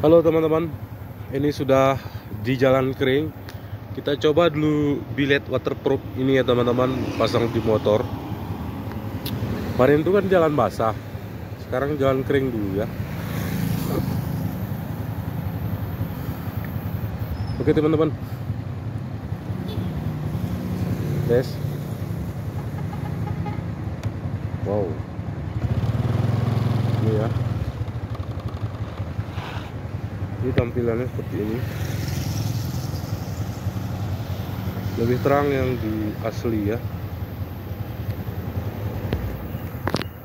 Halo teman-teman, ini sudah di jalan kering. Kita coba dulu bilet waterproof ini ya teman-teman, pasang di motor. Kemarin itu kan jalan basah, sekarang jalan kering dulu ya. Oke teman-teman, tes. Wow, ini ya. Ini tampilannya seperti ini. Lebih terang yang di asli ya.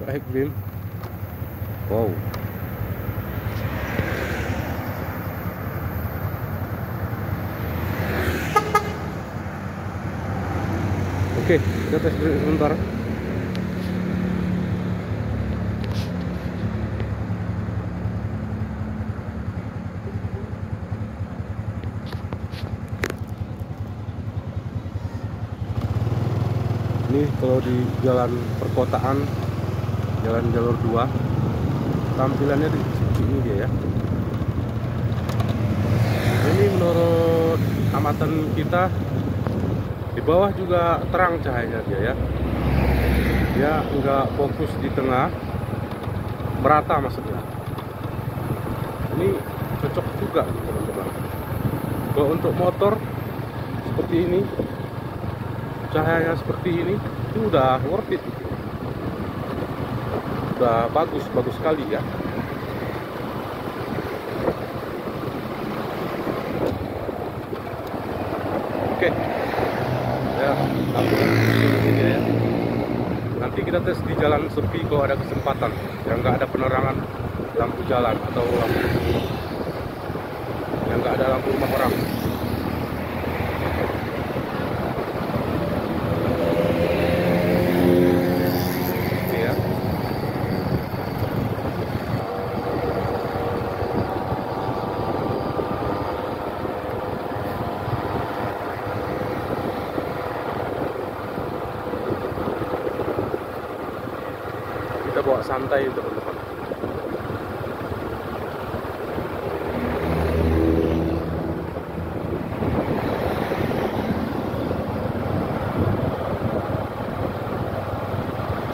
Baik beam. Wow. Oke, kita tes sebentar. Ini kalau di jalan perkotaan, jalan jalur 2, tampilannya di sini dia ya. Ini menurut amatan kita, di bawah juga terang cahayanya dia ya. Dia enggak fokus di tengah, merata maksudnya. Ini cocok juga teman-teman. Kalau untuk motor seperti ini, cahayanya seperti ini, itu udah worth it. Udah bagus sekali ya. Oke ya, ya. Nanti kita tes di jalan sepi kalau ada kesempatan yang nggak ada penerangan lampu jalan atau lampu yang nggak ada lampu rumah orang. Kita bawa santai teman-teman.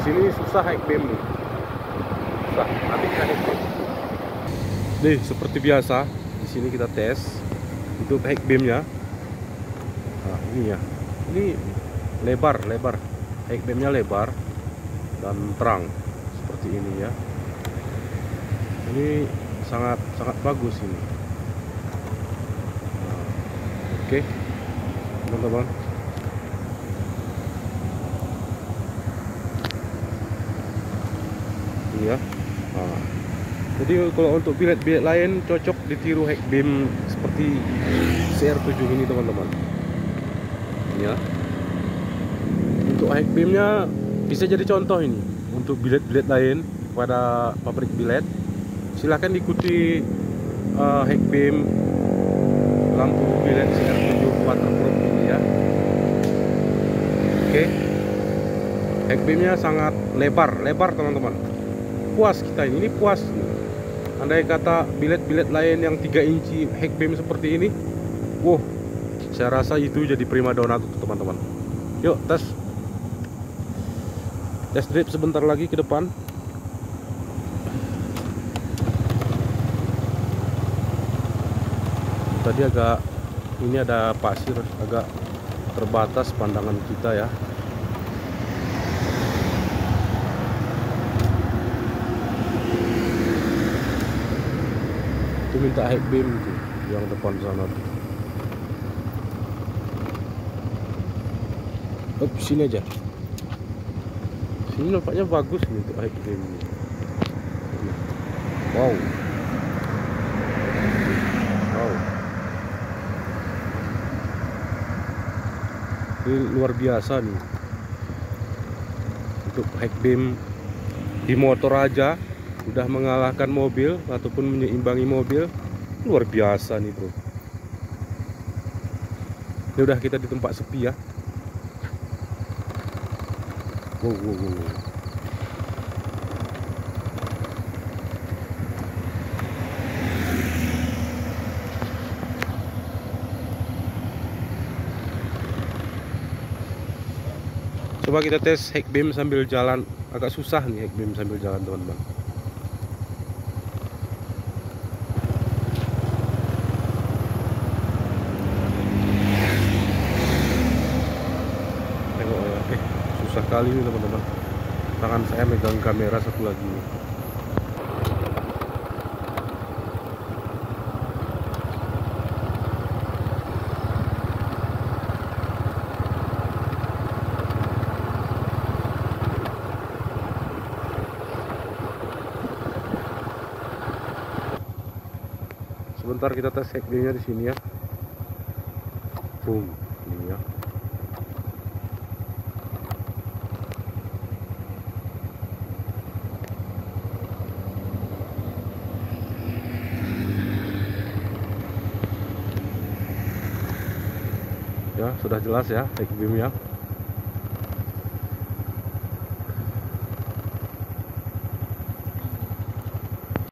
Sini susah high beam nih. Susah, nanti kita high beam. Nih seperti biasa, di sini kita tes untuk high beamnya. Nah ini ya, ini lebar, high beamnya lebar dan terang. Seperti ini ya. Ini sangat bagus ini. Nah, oke, teman-teman. Ini ya. Nah, jadi kalau untuk bilet-bilet lain cocok ditiru high beam seperti CR7 ini teman-teman. Ini ya. Untuk high beamnya bisa jadi contoh ini. Untuk bilet-bilet lain pada pabrik bilet, silahkan diikuti high beam lampu bilet CR7 waterproof ini ya. Oke, high beamnya sangat lebar teman-teman. Puas kita ini puas. Andai kata bilet-bilet lain yang 3 inci high beam seperti ini, wow, saya rasa itu jadi primadona tuh teman-teman. Yuk tes drive sebentar lagi ke depan. Tadi agak ini ada pasir, agak terbatas pandangan kita ya. Itu minta high beam tuh, yang depan sana tuh. Sini aja. Ini nampaknya bagus nih untuk high beam. Wow. Ini luar biasa nih. Untuk high beam di motor aja udah mengalahkan mobil ataupun menyeimbangi mobil. Luar biasa nih bro. Ini udah kita di tempat sepi ya. Wow. Coba kita tes high beam sambil jalan. Agak susah nih high beam sambil jalan, teman-teman. Tengok ya, susah kali nih teman-teman. Tangan saya megang kamera satu lagi nih. Sebentar kita tes high beamnya di sini ya. Boom, ini ya. Ya, sudah jelas ya high beamnya.